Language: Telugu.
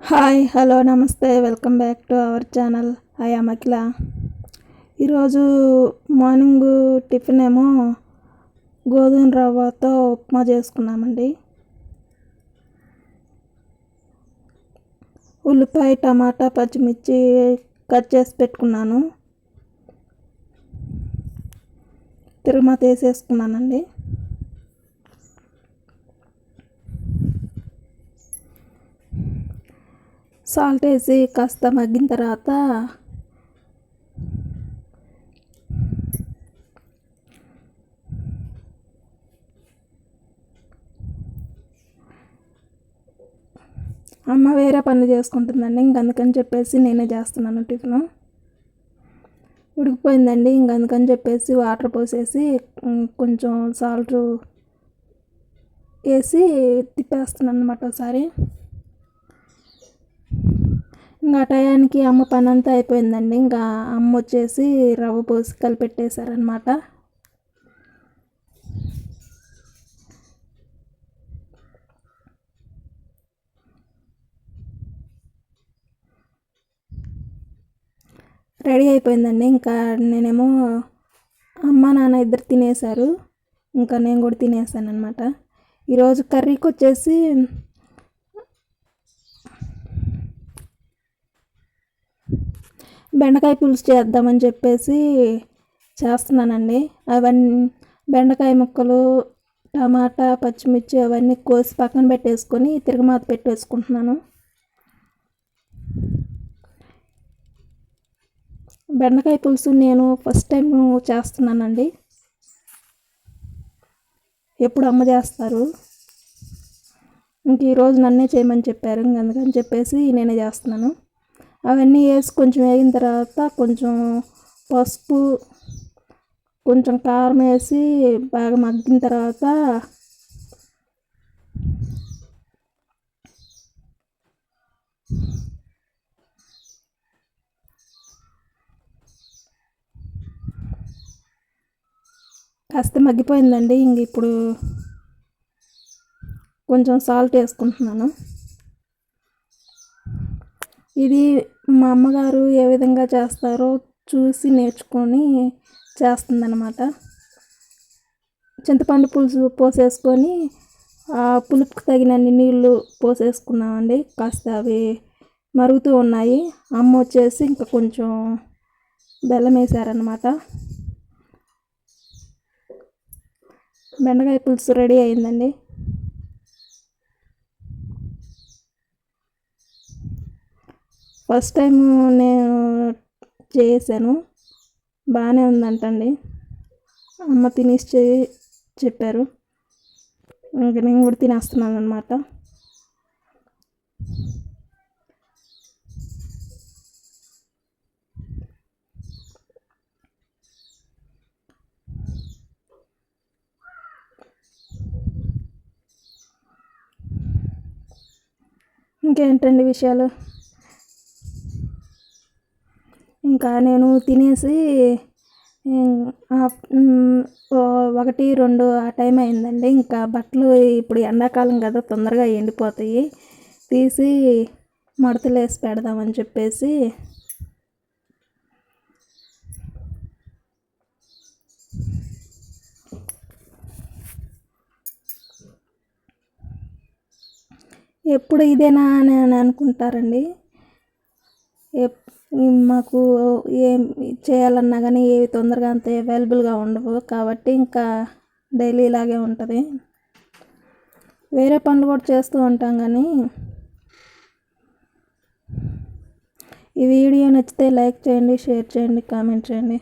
హాయ్ హలో నమస్తే welcome back to our channel. Hi Akhila. ఈరోజు మార్నింగ్ టిఫిన్ ఏమో గోధుమ రవ్వతో ఉప్మా చేసుకున్నామండి. ఉల్లిపాయ, టమాటా, పచ్చిమిర్చి కట్ చేసి పెట్టుకున్నాను. తిరుమత వేసేసుకున్నానండి. సాల్ట్ వేసి కాస్త మగ్గిన తర్వాత అమ్మ వేరే పనులు చేసుకుంటుందండి, అందుకని చెప్పేసి నేనే చేస్తున్నాను. టిఫిన్ ఉడికిపోయిందండి, అందుకని చెప్పేసి వాటర్ పోసేసి కొంచెం సాల్ట్ వేసి తిప్పేస్తున్నాను అన్నమాట ఒకసారి. ఇంకా టయానికి అమ్మ పని అంతా అయిపోయిందండి. ఇంకా అమ్మ వచ్చేసి రవ్వ పోసి కలిపెట్టేశారనమాట. రెడీ అయిపోయిందండి. ఇంకా నేనేమో అమ్మ నాన్న ఇద్దరు తినేశారు, ఇంకా నేను కూడా తినేసాను అనమాట. ఈరోజు కర్రీకి వచ్చేసి బెండకాయ పులుసు చేద్దామని చెప్పేసి చేస్తున్నానండి. అవన్నీ బెండకాయ ముక్కలు, టమాటా, పచ్చిమిర్చి అవన్నీ కోసి పక్కన పెట్టేసుకొని తిరగమాత పెట్టేసుకుంటున్నాను. బెండకాయ పులుసు నేను ఫస్ట్ టైం చేస్తున్నానండి. ఎప్పుడు అమ్మ చేస్తారు, ఇంక ఈరోజు నన్నే చేయమని చెప్పారు, అందుకని చెప్పేసి నేనే చేస్తున్నాను. అవన్నీ వేసి కొంచెం వేగిన తర్వాత కొంచెం పసుపు, కొంచెం కారం వేసి బాగా మగ్గిన తర్వాత కాస్త మగ్గిపోయిందండి. ఇంక ఇప్పుడు కొంచెం సాల్ట్ వేసుకుంటున్నాను. ఇది మా అమ్మగారు ఏ విధంగా చేస్తారో చూసి నేర్చుకొని చేస్తుందన్నమాట. చింతపండు పులుసు పోసేసుకొని ఆ పులుపుకి తగినన్ని నీళ్ళు పోసేసుకున్నామండి. కాస్త అవి మరుగుతూ ఉన్నాయి. అమ్మ వచ్చేసి ఇంకా కొంచెం బెల్లం వేసారనమాట. బెండకాయ పులుసు రెడీ అయిందండి. ఫస్ట్ టైం నేను చేసాను, బాగానే ఉందంటండి. అమ్మ తినేసి చెప్పారు, ఇంక నేను కూడా తినేస్తున్నాను అనమాట. ఇంకేంటండి విషయాలు. ఇంకా నేను తినేసి 1-2 ఆ టైం అయిందండి. ఇంకా బట్టలు ఇప్పుడు ఎండాకాలం కదా, తొందరగా ఎండిపోతాయి, తీసి మడతలు వేసి పెడదామని చెప్పేసి ఎప్పుడు ఇదేనా అని అనుకుంటారండి. మాకు ఏం చేయాలన్నా కానీ ఏవి తొందరగా అంత అవైలబుల్గా ఉండవు, కాబట్టి ఇంకా డైలీ ఇలాగే ఉంటుంది. వేరే పనులు కూడా చేస్తూ ఉంటాం, కానీ ఈ వీడియో నచ్చితే లైక్ చేయండి, షేర్ చేయండి, కామెంట్ చేయండి.